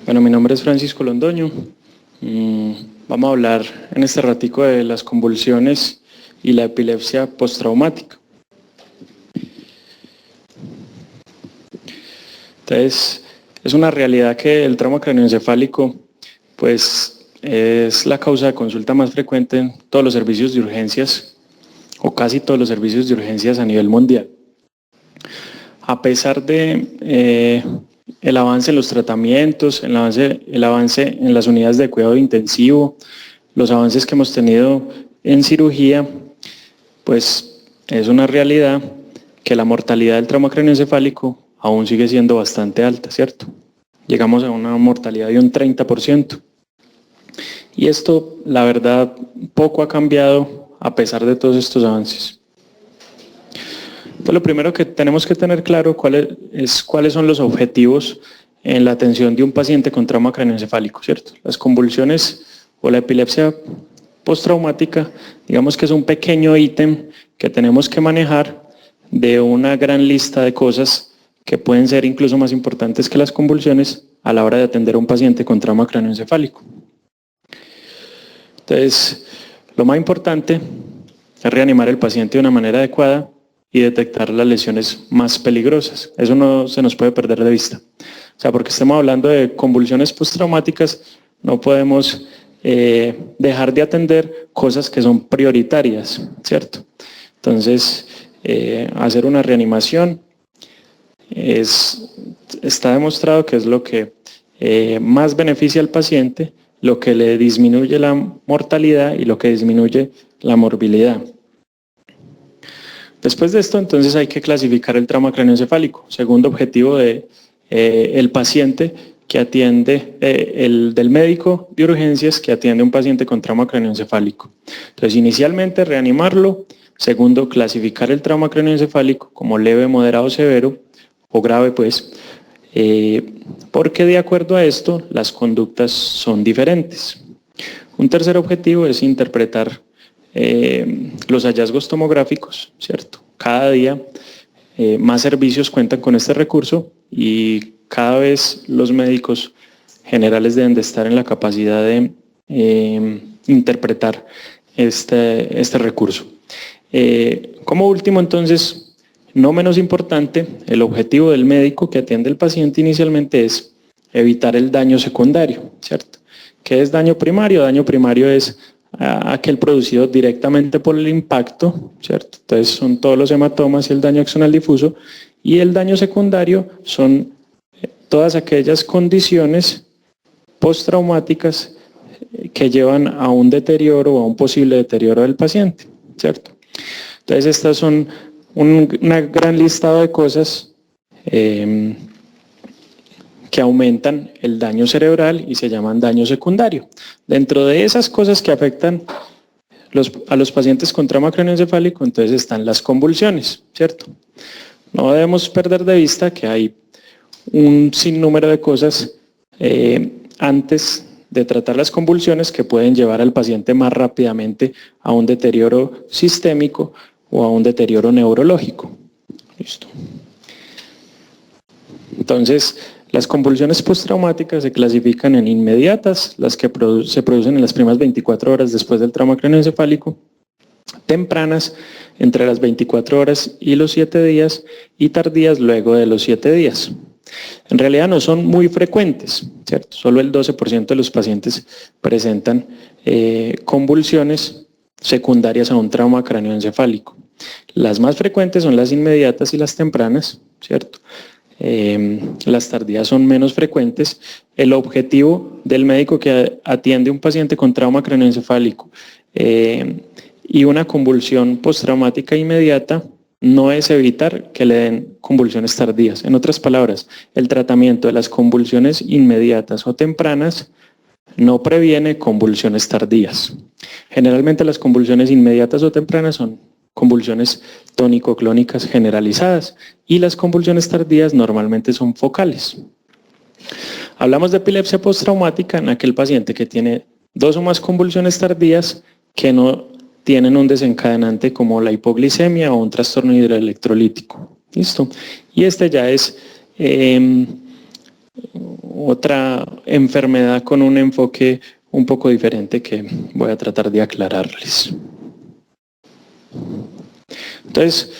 Bueno, mi nombre es Francisco Londoño. Vamos a hablar en este ratico de las convulsiones y la epilepsia postraumática. Entonces, es una realidad que el trauma craneoencefálico pues, es la causa de consulta más frecuente en todos los servicios de urgencias o casi todos los servicios de urgencias a nivel mundial. A pesar de el avance en los tratamientos, el avance en las unidades de cuidado intensivo, los avances que hemos tenido en cirugía, pues es una realidad que la mortalidad del trauma craneoencefálico aún sigue siendo bastante alta, ¿cierto? Llegamos a una mortalidad de un 30%. Y esto, la verdad, poco ha cambiado a pesar de todos estos avances. Entonces, lo primero que tenemos que tener claro cuáles son los objetivos en la atención de un paciente con trauma craneoencefálico, ¿cierto? Las convulsiones o la epilepsia postraumática, digamos que es un pequeño ítem que tenemos que manejar de una gran lista de cosas que pueden ser incluso más importantes que las convulsiones a la hora de atender a un paciente con trauma craneoencefálico. Entonces, lo más importante es reanimar al paciente de una manera adecuada y detectar las lesiones más peligrosas. Eso no se nos puede perder de vista. O sea, porque estamos hablando de convulsiones postraumáticas, no podemos dejar de atender cosas que son prioritarias, ¿cierto? Entonces, hacer una reanimación está demostrado que es lo que más beneficia al paciente, lo que le disminuye la mortalidad y lo que disminuye la morbilidad. Después de esto, entonces hay que clasificar el trauma craneoencefálico. Segundo objetivo del paciente que atiende, del médico de urgencias que atiende a un paciente con trauma craneoencefálico. Entonces, inicialmente reanimarlo. Segundo, clasificar el trauma craneoencefálico como leve, moderado, severo o grave, pues, porque de acuerdo a esto, las conductas son diferentes. Un tercer objetivo es interpretar los hallazgos tomográficos, ¿cierto? Cada día más servicios cuentan con este recurso y cada vez los médicos generales deben de estar en la capacidad de interpretar este recurso. Como último, entonces, no menos importante, el objetivo del médico que atiende al paciente inicialmente es evitar el daño secundario, ¿cierto? ¿Qué es daño primario? Daño primario es aquel producido directamente por el impacto, ¿cierto? Entonces son todos los hematomas y el daño axonal difuso, y el daño secundario son todas aquellas condiciones postraumáticas que llevan a un deterioro o a un posible deterioro del paciente, ¿cierto? Entonces estas son una gran listado de cosas que aumentan el daño cerebral y se llaman daño secundario. Dentro de esas cosas que afectan a los pacientes con trauma craneoencefálico, entonces están las convulsiones, ¿cierto? No debemos perder de vista que hay un sinnúmero de cosas antes de tratar las convulsiones que pueden llevar al paciente más rápidamente a un deterioro sistémico o a un deterioro neurológico. Listo. Entonces, las convulsiones postraumáticas se clasifican en inmediatas, las que se producen en las primeras 24 horas después del trauma craneoencefálico, tempranas entre las 24 horas y los 7 días y tardías luego de los 7 días. En realidad no son muy frecuentes, ¿cierto? Solo el 12% de los pacientes presentan convulsiones secundarias a un trauma craneoencefálico. Las más frecuentes son las inmediatas y las tempranas, ¿cierto? Las tardías son menos frecuentes. El objetivo del médico que atiende a un paciente con trauma craneoencefálico y una convulsión postraumática inmediata no es evitar que le den convulsiones tardías. En otras palabras, el tratamiento de las convulsiones inmediatas o tempranas no previene convulsiones tardías. Generalmente las convulsiones inmediatas o tempranas son convulsiones tónico-clónicas generalizadas y las convulsiones tardías normalmente son focales. Hablamos de epilepsia postraumática en aquel paciente que tiene 2 o más convulsiones tardías que no tienen un desencadenante como la hipoglicemia o un trastorno hidroelectrolítico. ¿Listo? Y este ya es otra enfermedad con un enfoque un poco diferente que voy a tratar de aclararles. Entonces,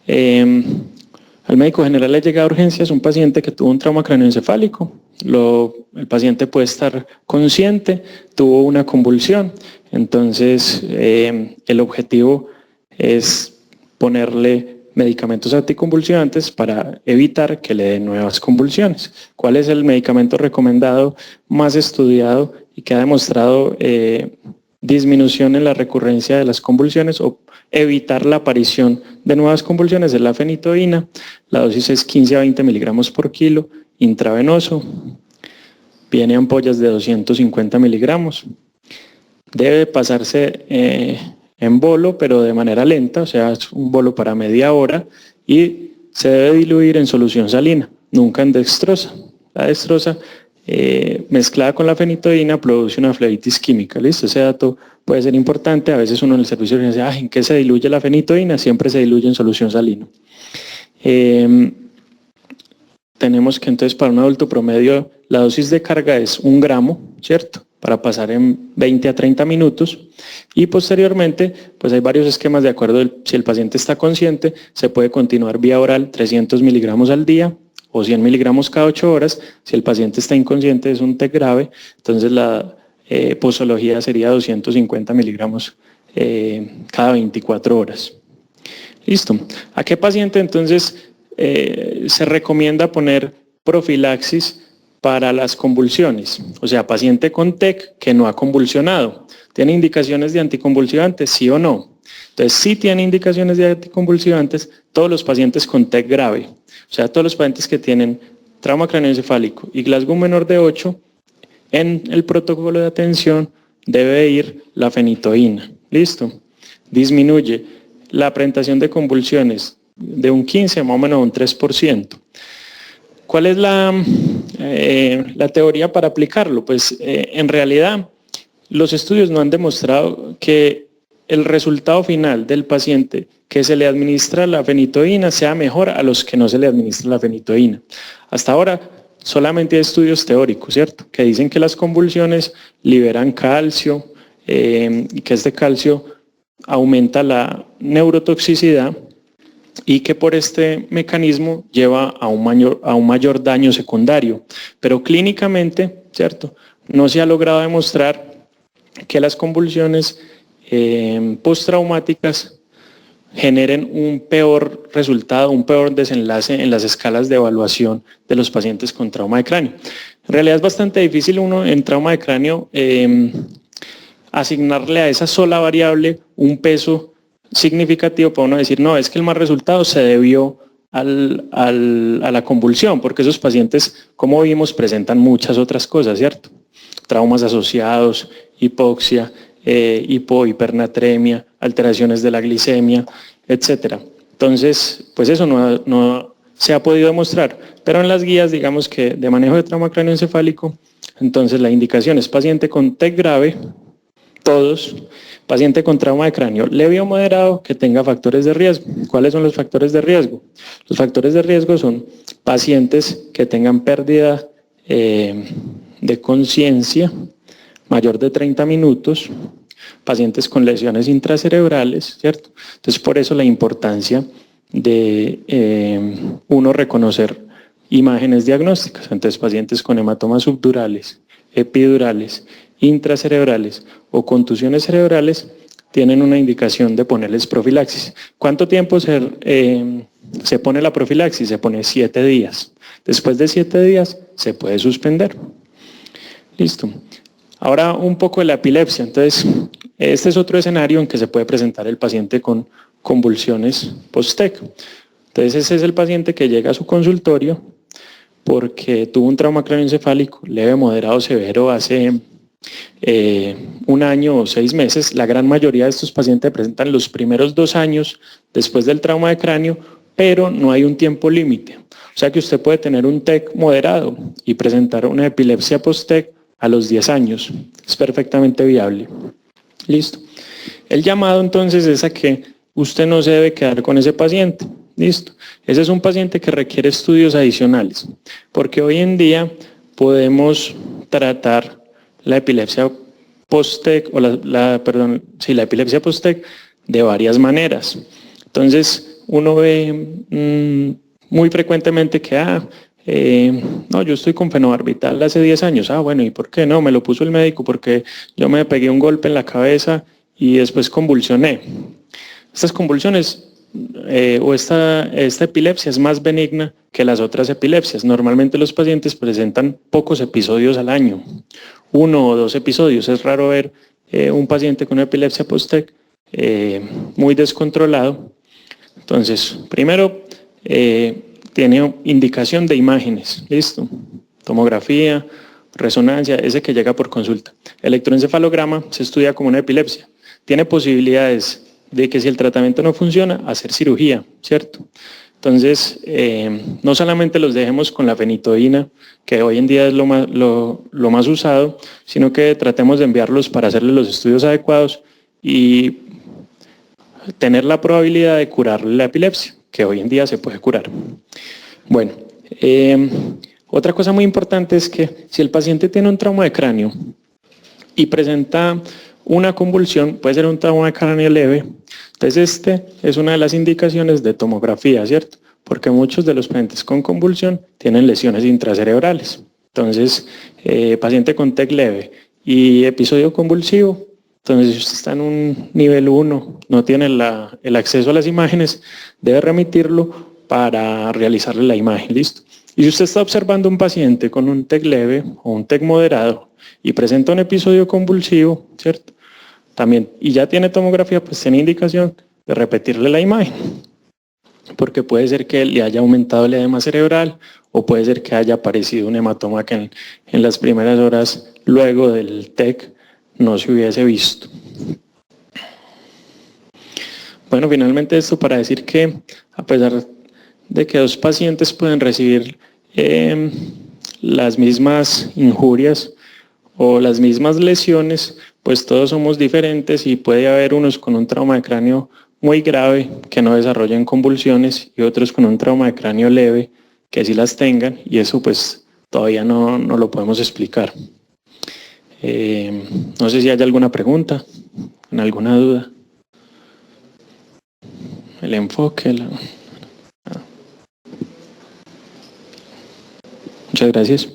al médico general le llega a urgencias un paciente que tuvo un trauma craneoencefálico. El paciente puede estar consciente, tuvo una convulsión. Entonces, el objetivo es ponerle medicamentos anticonvulsivantes para evitar que le den nuevas convulsiones. ¿Cuál es el medicamento recomendado más estudiado y que ha demostrado disminución en la recurrencia de las convulsiones o evitar la aparición de nuevas convulsiones? Es la fenitoína. La dosis es 15 a 20 miligramos por kilo, intravenoso. Viene ampollas de 250 miligramos. Debe pasarse en bolo, pero de manera lenta, o sea, es un bolo para media hora, y se debe diluir en solución salina, nunca en dextrosa. La dextrosa mezclada con la fenitoína produce una flebitis química. ¿Listo? Ese dato puede ser importante. A veces uno en el servicio dice, ¿en qué se diluye la fenitoína? Siempre se diluye en solución salina. Tenemos que entonces para un adulto promedio la dosis de carga es 1 gramo, ¿cierto? Para pasar en 20 a 30 minutos, y posteriormente pues hay varios esquemas de acuerdo si el paciente está consciente, se puede continuar vía oral 300 miligramos al día o 100 miligramos cada 8 horas. Si el paciente está inconsciente, es un TEC grave, entonces la posología sería 250 miligramos cada 24 horas. Listo. ¿A qué paciente entonces se recomienda poner profilaxis para las convulsiones? O sea, paciente con TEC que no ha convulsionado. ¿Tiene indicaciones de anticonvulsivantes, sí o no? Entonces, sí tiene indicaciones de anticonvulsivantes todos los pacientes con TEC grave. O sea, todos los pacientes que tienen trauma craneoencefálico y Glasgow menor de 8, en el protocolo de atención debe ir la fenitoína. ¿Listo? Disminuye la presentación de convulsiones de un 15 más o menos a un 3%. ¿Cuál es la teoría para aplicarlo? Pues en realidad los estudios no han demostrado que el resultado final del paciente que se le administra la fenitoína sea mejor a los que no se le administra la fenitoína. Hasta ahora solamente hay estudios teóricos, ¿cierto? Que dicen que las convulsiones liberan calcio y que este calcio aumenta la neurotoxicidad y que por este mecanismo lleva a un mayor daño secundario. Pero clínicamente, ¿cierto? No se ha logrado demostrar que las convulsiones postraumáticas generen un peor resultado, un peor desenlace en las escalas de evaluación de los pacientes con trauma de cráneo. En realidad es bastante difícil uno en trauma de cráneo asignarle a esa sola variable un peso significativo para uno decir, no, es que el mal resultado se debió a la convulsión, porque esos pacientes, como vimos, presentan muchas otras cosas, ¿cierto? Traumas asociados, hipoxia, hipernatremia, alteraciones de la glicemia, etc. Entonces, pues eso no se ha podido demostrar, pero en las guías, digamos que de manejo de trauma craneoencefálico, entonces la indicación es paciente con TEC grave, todos, paciente con trauma de cráneo leve o moderado que tenga factores de riesgo. ¿Cuáles son los factores de riesgo? Los factores de riesgo son pacientes que tengan pérdida de conciencia mayor de 30 minutos, pacientes con lesiones intracerebrales, ¿cierto? Entonces, por eso la importancia de uno reconocer imágenes diagnósticas. Entonces, pacientes con hematomas subdurales, epidurales, intracerebrales o contusiones cerebrales tienen una indicación de ponerles profilaxis. ¿Cuánto tiempo se pone la profilaxis? Se pone 7 días. Después de 7 días se puede suspender. Listo. Ahora un poco de la epilepsia. Entonces, este es otro escenario en que se puede presentar el paciente con convulsiones post-TEC. Entonces, ese es el paciente que llega a su consultorio porque tuvo un trauma craneoencefálico leve, moderado, severo hace 1 año o 6 meses. La gran mayoría de estos pacientes presentan los primeros 2 años después del trauma de cráneo, pero no hay un tiempo límite. O sea que usted puede tener un TEC moderado y presentar una epilepsia post-TEC a los 10 años. Es perfectamente viable. Listo. El llamado entonces es a que usted no se debe quedar con ese paciente. Listo. Ese es un paciente que requiere estudios adicionales, porque hoy en día podemos tratar la epilepsia post-TEC, o la epilepsia post-TEC de varias maneras. Entonces, uno ve muy frecuentemente que, no, yo estoy con fenobarbital hace 10 años. Bueno, ¿y por qué no? Me lo puso el médico porque yo me pegué un golpe en la cabeza y después convulsioné. Estas convulsiones o esta epilepsia es más benigna que las otras epilepsias. Normalmente los pacientes presentan pocos episodios al año, 1 o 2 episodios. Es raro ver un paciente con una epilepsia post-TEC muy descontrolado. Entonces, primero, tiene indicación de imágenes, listo, tomografía, resonancia, ese que llega por consulta. Electroencefalograma se estudia como una epilepsia. Tiene posibilidades de que si el tratamiento no funciona, hacer cirugía, ¿cierto? Entonces, no solamente los dejemos con la fenitoína, que hoy en día es lo más usado, sino que tratemos de enviarlos para hacerle los estudios adecuados y tener la probabilidad de curarle la epilepsia, que hoy en día se puede curar. Bueno, otra cosa muy importante es que si el paciente tiene un trauma de cráneo y presenta una convulsión, puede ser un trauma de cráneo leve, entonces es una de las indicaciones de tomografía, ¿cierto? Porque muchos de los pacientes con convulsión tienen lesiones intracerebrales. Entonces, paciente con TEC leve y episodio convulsivo, entonces si usted está en un nivel 1, no tiene el acceso a las imágenes, debe remitirlo para realizarle la imagen, ¿listo? Y si usted está observando un paciente con un TEC leve o un TEC moderado y presenta un episodio convulsivo, ¿cierto? También, y ya tiene tomografía, pues tiene indicación de repetirle la imagen, porque puede ser que le haya aumentado el edema cerebral o puede ser que haya aparecido un hematoma que en las primeras horas luego del TEC no se hubiese visto. Bueno, finalmente esto para decir que a pesar de que 2 pacientes pueden recibir las mismas injurias o las mismas lesiones, pues todos somos diferentes y puede haber unos con un trauma de cráneo muy grave que no desarrollen convulsiones y otros con un trauma de cráneo leve que sí las tengan, y eso pues todavía no lo podemos explicar. No sé si hay alguna pregunta, alguna duda. El enfoque. Muchas gracias.